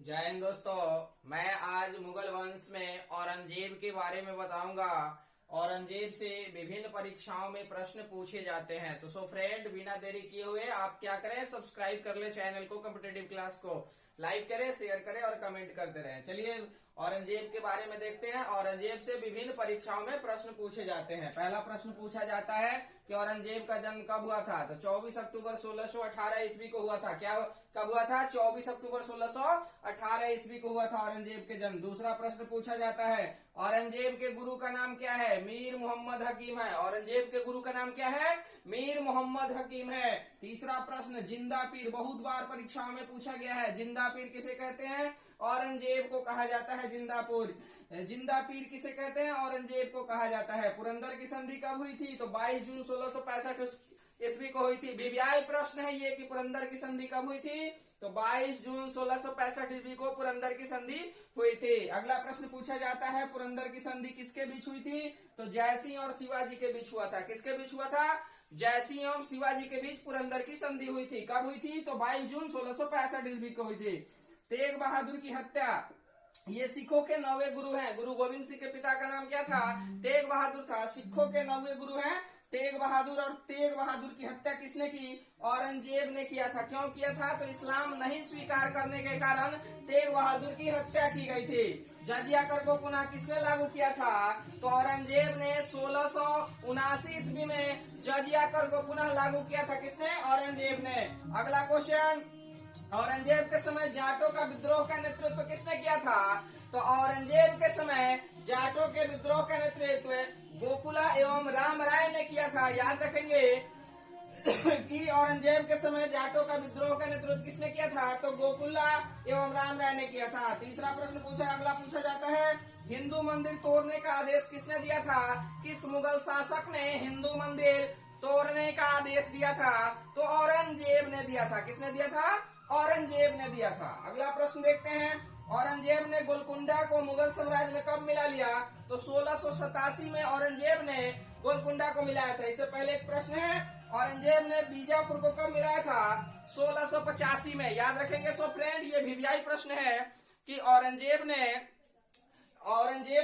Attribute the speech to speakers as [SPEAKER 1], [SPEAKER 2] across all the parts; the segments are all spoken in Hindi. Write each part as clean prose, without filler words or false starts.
[SPEAKER 1] जय हिंद दोस्तों। मैं आज मुगल वंश में औरंगजेब के बारे में बताऊंगा। औरंगजेब से विभिन्न परीक्षाओं में प्रश्न पूछे जाते हैं। तो फ्रेंड, बिना देरी किए हुए आप क्या करें, सब्सक्राइब कर ले चैनल को, कॉम्पिटिटिव क्लास को लाइक करें, शेयर करें और कमेंट करते रहें। चलिए औरंगजेब के बारे में देखते हैं। औरंगजेब से विभिन्न परीक्षाओं में प्रश्न पूछे जाते हैं। पहला प्रश्न पूछा जाता है कि औरंगजेब का जन्म कब हुआ था। तो 24 अक्टूबर 1618 ईस्वी को हुआ था। क्या कब हुआ था? 24 अक्टूबर 1618 ईस्वी को हुआ था औरंगजेब के जन्म। दूसरा प्रश्न पूछा जाता है, औरंगजेब के गुरु का नाम क्या है? मीर मोहम्मद हकीम है। औरंगजेब के गुरु का नाम क्या है? मीर मोहम्मद हकीम है। तीसरा प्रश्न, जिंदा पीर, बहुत बार परीक्षाओं में पूछा गया है। जिंदा पीर किसे कहते हैं? औरंगजेब को कहा जाता है जिंदा पीर किसे कहते हैं? औरंगजेब को कहा जाता है। पुरंदर की संधि कब हुई थी? तो 22 जून 1665 ईस्वी को हुई थी। वीवीआई प्रश्न है ये कि पुरंदर की संधि कब हुई थी? तो 22 जून 1665 ईस्वी को पुरंदर की संधि हुई थी। अगला प्रश्न पूछा जाता है, पुरंदर की संधि किसके बीच हुई थी? तो जयसिंह और शिवाजी के बीच हुआ था। किसके बीच हुआ था? जयसिंह एवं शिवाजी के बीच पुरंदर की संधि हुई थी। कब हुई थी? तो 22 जून 1665 ईस्वी को हुई थी। तेग बहादुर की हत्या, ये सिखों के 9वें गुरु हैं। गुरु गोविंद सिंह के पिता का नाम क्या था? तेग बहादुर था। सिखों के 9वें गुरु हैं तेग बहादुर। और तेग बहादुर की हत्या किसने की? औरंगजेब ने किया था। क्यों किया था? तो इस्लाम नहीं स्वीकार करने के कारण तेग बहादुर की हत्या की गई थी। जजिया कर को पुनः किसने लागू किया था? तो औरंगजेब ने 1679 ईस्वी में जजिया कर को पुनः लागू किया था। किसने? औरंगजेब ने। अगला क्वेश्चन, औरंगजेब के समय जाटों का विद्रोह का नेतृत्व किसने किया था? तो औरंगजेब के समय जाटों के विद्रोह का नेतृत्व गोकुला एवं राम राय ने किया था। याद रखेंगे कि औरंगजेब के समय जाटों का विद्रोह का नेतृत्व किसने किया था? तो गोकुला एवं राम राय ने किया था। तीसरा प्रश्न अगला पूछा जाता है, हिंदू मंदिर तोड़ने का आदेश किसने दिया था? किस मुगल शासक ने हिंदू मंदिर तोड़ने का आदेश दिया था? तो औरंगजेब ने दिया था। किसने दिया था? औरंगजेब ने दिया था। अगला प्रश्न देखते हैं, औरंगजेब ने गोलकुंडा को मुगल साम्राज्य में कब मिला लिया? तो 1687 में औरंगजेब ने गोलकुंडा को मिलाया था। इससे पहले एक प्रश्न है, औरंगजेब ने बीजापुर को कब मिलाया था? 1685 में। याद रखेंगे फ्रेंड, ये वीवीआई प्रश्न है कि औरंगजेब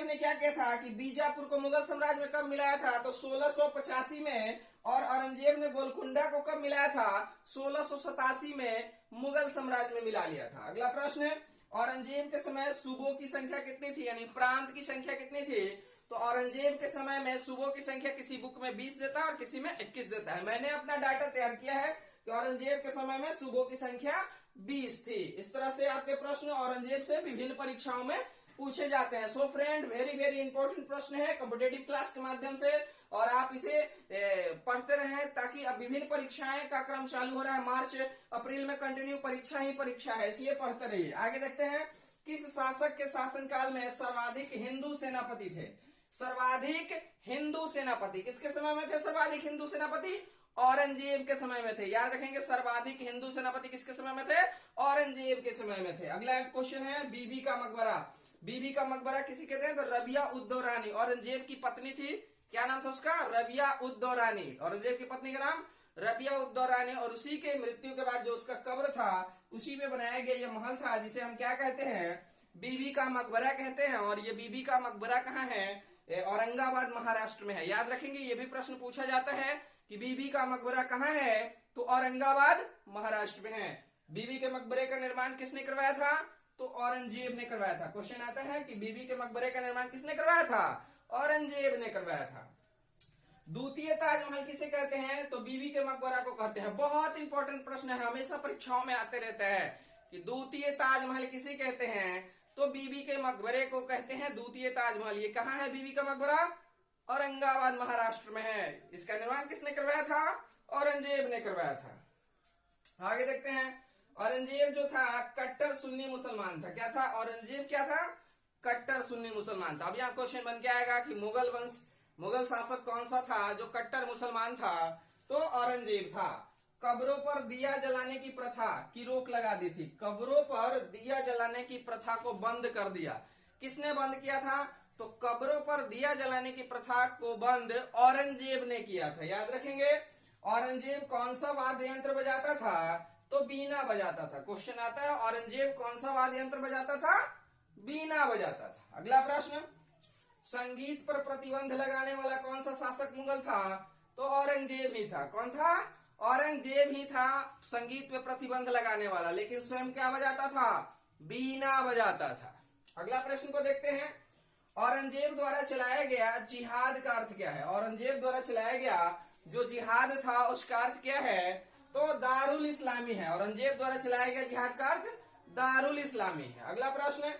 [SPEAKER 1] ने क्या किया था कि बीजापुर को मुगल साम्राज्य में कब मिलाया था? तो 1685 में। और औरंगजेब ने गोलकुंडा को कब मिलाया था? 1687 में मुगल साम्राज्य में मिला लिया था। अगला प्रश्न, औरंगजेब के समय सूबों की संख्या कितनी थी, यानी प्रांत की संख्या कितनी थी? तो औरंगजेब के समय में सूबों की संख्या किसी बुक में 20 देता है और किसी में 21 देता है। मैंने अपना डाटा तैयार किया है कि औरंगजेब के समय में सूबों की संख्या 20 थी। इस तरह से आपके प्रश्न औरंगजेब से विभिन्न परीक्षाओं में पूछे जाते हैं। फ्रेंड, वेरी वेरी इंपॉर्टेंट प्रश्न है कॉम्पिटेटिव क्लास के माध्यम से, और आप इसे पढ़ते रहें ताकि अब विभिन्न परीक्षाएं का क्रम चालू हो रहा है। मार्च अप्रैल में कंटिन्यू परीक्षा ही परीक्षा है, इसलिए पढ़ते रहिए। आगे देखते हैं, किस शासक के शासनकाल में सर्वाधिक हिंदू सेनापति थे? सर्वाधिक हिंदू सेनापति किसके समय में थे? सर्वाधिक हिंदू सेनापति औरंगजेब के समय में थे। याद रखेंगे, सर्वाधिक हिंदू सेनापति किसके समय में थे? औरंगजेब के समय में थे। अगला क्वेश्चन है, बीबी का मकबरा। बीबी का मकबरा किसी कहते हैं? तो रबिया उद्दौरानी औरंगजेब की पत्नी थी। क्या नाम था उसका? रबिया उद्दौरानी। औरंगजेब की पत्नी का नाम रबिया उद्दौरानी। और उसी के मृत्यु के बाद जो उसका कब्र था उसी पे बनाया गया ये महल था, जिसे हम क्या कहते हैं? बीबी का मकबरा कहते हैं। और ये बीबी का मकबरा कहाँ है? औरंगाबाद महाराष्ट्र में है। याद रखेंगे, ये भी प्रश्न पूछा जाता है कि बीबी का मकबरा कहाँ है? तो औरंगाबाद महाराष्ट्र में है। बीबी के मकबरे का निर्माण किसने करवाया था? तो औरंगजेब ने करवाया था। क्वेश्चन आता है कि बीबी के मकबरे का निर्माण किसने करवाया था? औरंगजेब ने करवाया था। द्वितीय ताजमहल किसे कहते हैं? तो बीबी के मकबरा को कहते हैं। बहुत इंपॉर्टेंट प्रश्न है, हमेशा परीक्षाओं में आते रहते हैं कि द्वितीय ताजमहल किसे कहते हैं? तो बीबी के मकबरे को कहते हैं द्वितीय ताजमहल। ये कहाँ है बीबी का मकबरा? औरंगाबाद महाराष्ट्र में है। इसका निर्माण किसने करवाया था? औरंगजेब ने करवाया था। आगे देखते हैं, औरंगजेब जो था कट्टर सुन्नी मुसलमान था। क्या था? औरंगजेब क्या था? कट्टर सुन्नी मुसलमान था। अब यहाँ क्वेश्चन बन के आएगा कि मुगल शासक कौन सा था जो कट्टर मुसलमान था? तो औरंगजेब था। कब्रों पर दिया जलाने की प्रथा की रोक लगा दी थी। कब्रों पर दिया जलाने की प्रथा को बंद कर दिया। किसने बंद किया था? तो कब्रों पर दिया जलाने की प्रथा को बंद औरंगजेब ने किया था। याद रखेंगे, औरंगजेब कौन सा वाद्य यंत्र बजाता था? तो बीना बजाता था। क्वेश्चन आता है औरंगजेब कौन सा वाद्य यंत्र बजाता था? बीना बजाता था। अगला प्रश्न, संगीत पर प्रतिबंध लगाने वाला कौन सा शासक मुगल था? तो औरंगजेब ही था। कौन था? औरंगजेब ही था संगीत पे प्रतिबंध लगाने वाला, लेकिन स्वयं क्या बजाता था? बीना बजाता था। अगला प्रश्न को देखते हैं, औरंगजेब द्वारा चलाया गया जिहाद का अर्थ क्या है? औरंगजेब द्वारा चलाया गया जो जिहाद था उसका अर्थ क्या है? तो दारुल इस्लामी है। औरंगजेब द्वारा चलाया गया जिहाद का अर्थ दारुल इस्लामी है। अगला प्रश्न,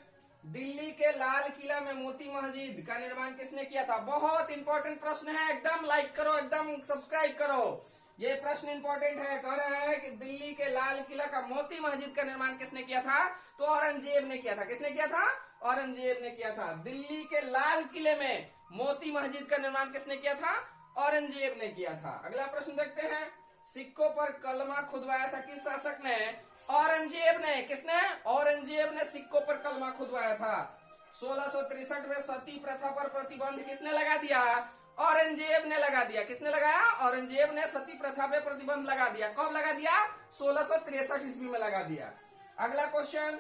[SPEAKER 1] दिल्ली के लाल किला में मोती मस्जिद का निर्माण किसने किया था? बहुत इंपॉर्टेंट प्रश्न है, एकदम लाइक करो, एकदम सब्सक्राइब करो। ये प्रश्न इंपॉर्टेंट है। कह रहे हैं कि दिल्ली के लाल किला का मोती मस्जिद का निर्माण किसने किया था? तो औरंगजेब ने किया था। किसने किया था? औरंगजेब ने किया था। दिल्ली के लाल किले में मोती मस्जिद का निर्माण किसने किया था? औरंगजेब ने किया था। अगला प्रश्न देखते हैं, सिक्कों पर कलमा खुदवाया था किस शासक ने? औरंगजेब ने। किसने? औरंगजेब ने सिक्कों पर कलमा खुदवाया था। 1663 में सती प्रथा पर प्रतिबंध किसने लगा दिया? औरंगजेब ने लगा दिया। किसने लगाया? औरंगजेब ने सती प्रथा पे प्रतिबंध लगा दिया। कब लगा दिया? 1663 ईस्वी में लगा दिया। अगला क्वेश्चन,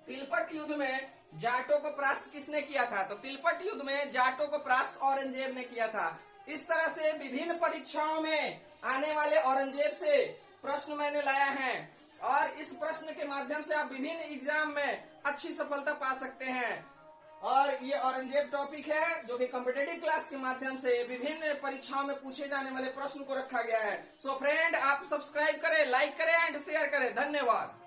[SPEAKER 1] तिलपट युद्ध में जाटों को परास्त किसने किया था? तो तिलपट युद्ध में जाटों को परास्त औरंगजेब ने किया था। इस तरह से विभिन्न परीक्षाओं में आने वाले औरंगजेब से प्रश्न मैंने लाया है, और इस प्रश्न के माध्यम से आप विभिन्न एग्जाम में अच्छी सफलता पा सकते हैं। और ये औरंगजेब टॉपिक है जो कि कॉम्पिटिटिव क्लास के माध्यम से विभिन्न परीक्षाओं में पूछे जाने वाले प्रश्न को रखा गया है। सो फ्रेंड, आप सब्सक्राइब करें, लाइक करें एंड शेयर करें। धन्यवाद।